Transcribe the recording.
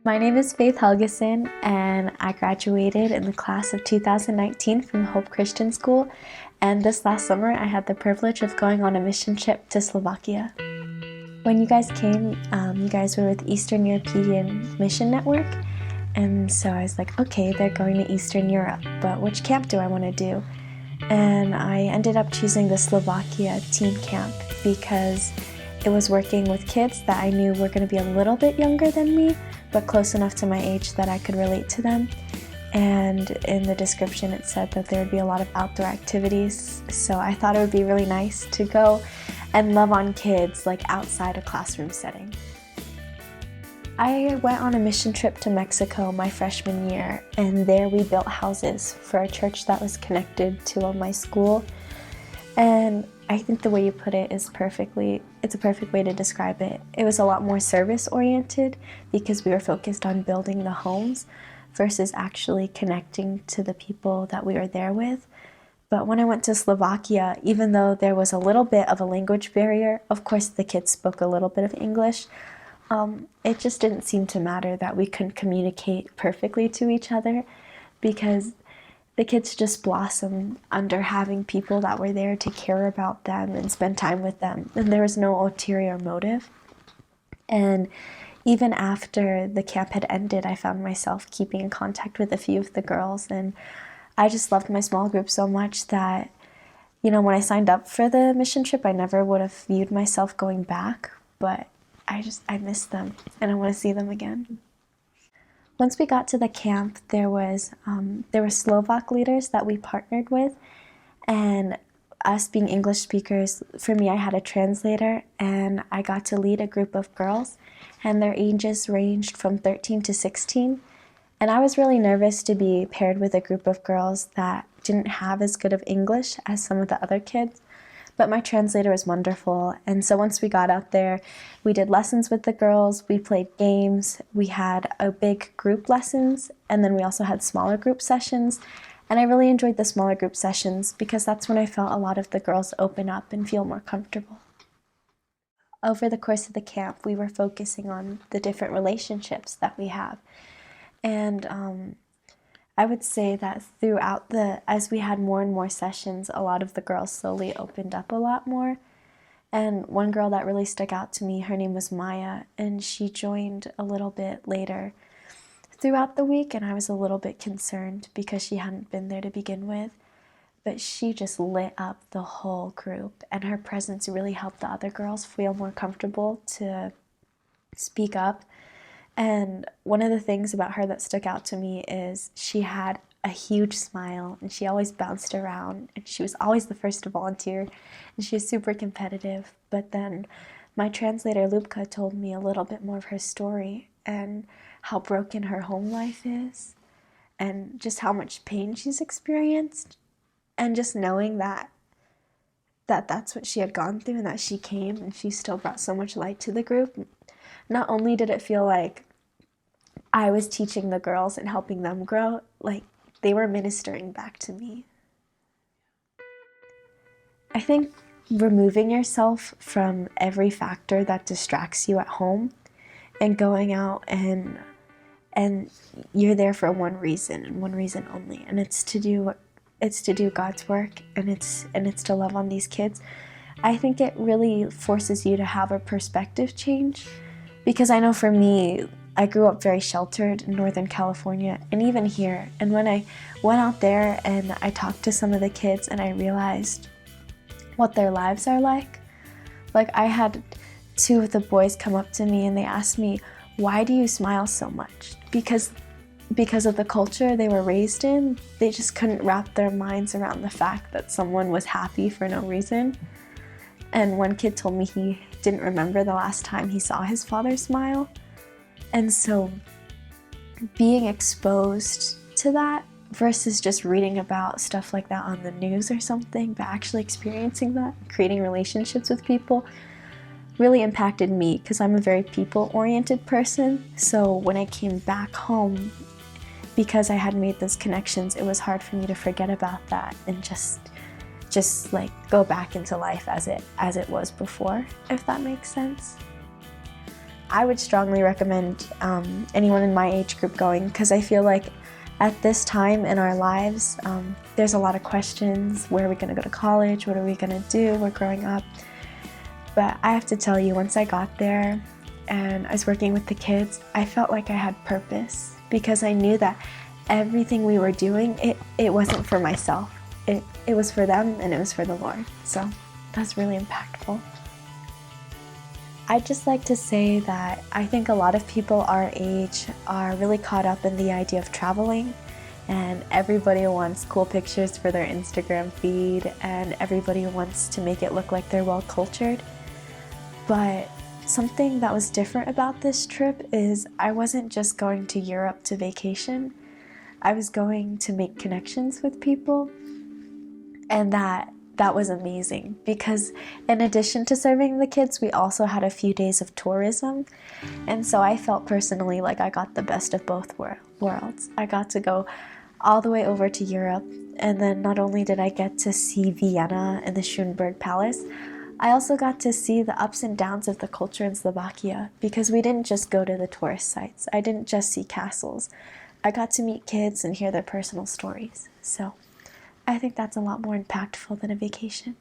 My name is Faith Helgeson, and I graduated in the class of 2019 from Hope Christian School. And this last summer, I had the privilege of going on a mission trip to Slovakia. When you guys came, you guys were with Eastern European Mission Network. And so I was like, okay, they're going to Eastern Europe, but which camp do I want to do? And I ended up choosing the Slovakia teen camp because it was working with kids that I knew were going to be a little bit younger than me, but close enough to my age that I could relate to them. And in the description it said that there would be a lot of outdoor activities, so I thought it would be really nice to go and love on kids like outside a classroom setting. I went on a mission trip to Mexico my freshman year, and there we built houses for a church that was connected to my school. And I think the way you put it is it's a perfect way to describe it. It was a lot more service oriented because we were focused on building the homes versus actually connecting to the people that we were there with. But when I went to Slovakia, even though there was a little bit of a language barrier, of course the kids spoke a little bit of English, it just didn't seem to matter that we couldn't communicate perfectly to each other because the kids just blossomed under having people that were there to care about them and spend time with them. And there was no ulterior motive. And even after the camp had ended, I found myself keeping in contact with a few of the girls. And I just loved my small group so much that, when I signed up for the mission trip, I never would have viewed myself going back. But I miss them and I want to see them again. Once we got to the camp, there were Slovak leaders that we partnered with, and us being English speakers, for me I had a translator, and I got to lead a group of girls, and their ages ranged from 13 to 16. And I was really nervous to be paired with a group of girls that didn't have as good of English as some of the other kids. But my translator was wonderful, and so once we got out there, we did lessons with the girls, we played games, we had a big group lessons, and then we also had smaller group sessions. And I really enjoyed the smaller group sessions because that's when I felt a lot of the girls open up and feel more comfortable. Over the course of the camp, we were focusing on the different relationships that we have. And I would say that as we had more and more sessions, a lot of the girls slowly opened up a lot more. And one girl that really stuck out to me, her name was Maya, and she joined a little bit later throughout the week, and I was a little bit concerned because she hadn't been there to begin with. But she just lit up the whole group, and her presence really helped the other girls feel more comfortable to speak up. And one of the things about her that stuck out to me is she had a huge smile, and she always bounced around, and she was always the first to volunteer, and she was super competitive. But then my translator Lubka told me a little bit more of her story and how broken her home life is and just how much pain she's experienced, and just knowing that's what she had gone through and that she came and she still brought so much light to the group. Not only did it feel like I was teaching the girls and helping them grow, like they were ministering back to me. I think removing yourself from every factor that distracts you at home and going out and you're there for one reason and one reason only, and it's to do God's work, and it's to love on these kids. I think it really forces you to have a perspective change, because I know for me, I grew up very sheltered in Northern California and even here. And when I went out there and I talked to some of the kids and I realized what their lives are like I had two of the boys come up to me and they asked me, "Why do you smile so much?" Because of the culture they were raised in, they just couldn't wrap their minds around the fact that someone was happy for no reason. And one kid told me he didn't remember the last time he saw his father smile. And so being exposed to that versus just reading about stuff like that on the news or something, but actually experiencing that, creating relationships with people, really impacted me because I'm a very people-oriented person. So when I came back home, because I had made those connections, it was hard for me to forget about that and just go back into life as it was before, if that makes sense. I would strongly recommend anyone in my age group going, because I feel like at this time in our lives, there's a lot of questions. Where are we going to go to college? What are we going to do? We're growing up. But I have to tell you, once I got there and I was working with the kids, I felt like I had purpose, because I knew that everything we were doing, it wasn't for myself. It was for them, and it was for the Lord. So that's really impactful. I'd just like to say that I think a lot of people our age are really caught up in the idea of traveling, and everybody wants cool pictures for their Instagram feed, and everybody wants to make it look like they're well cultured. But something that was different about this trip is I wasn't just going to Europe to vacation. I was going to make connections with people, and that was amazing, because in addition to serving the kids, we also had a few days of tourism, and so I felt personally like I got the best of both worlds. I got to go all the way over to Europe, and then not only did I get to see Vienna and the Schönberg Palace, I also got to see the ups and downs of the culture in Slovakia, because we didn't just go to the tourist sites. I didn't just see castles. I got to meet kids and hear their personal stories. So I think that's a lot more impactful than a vacation.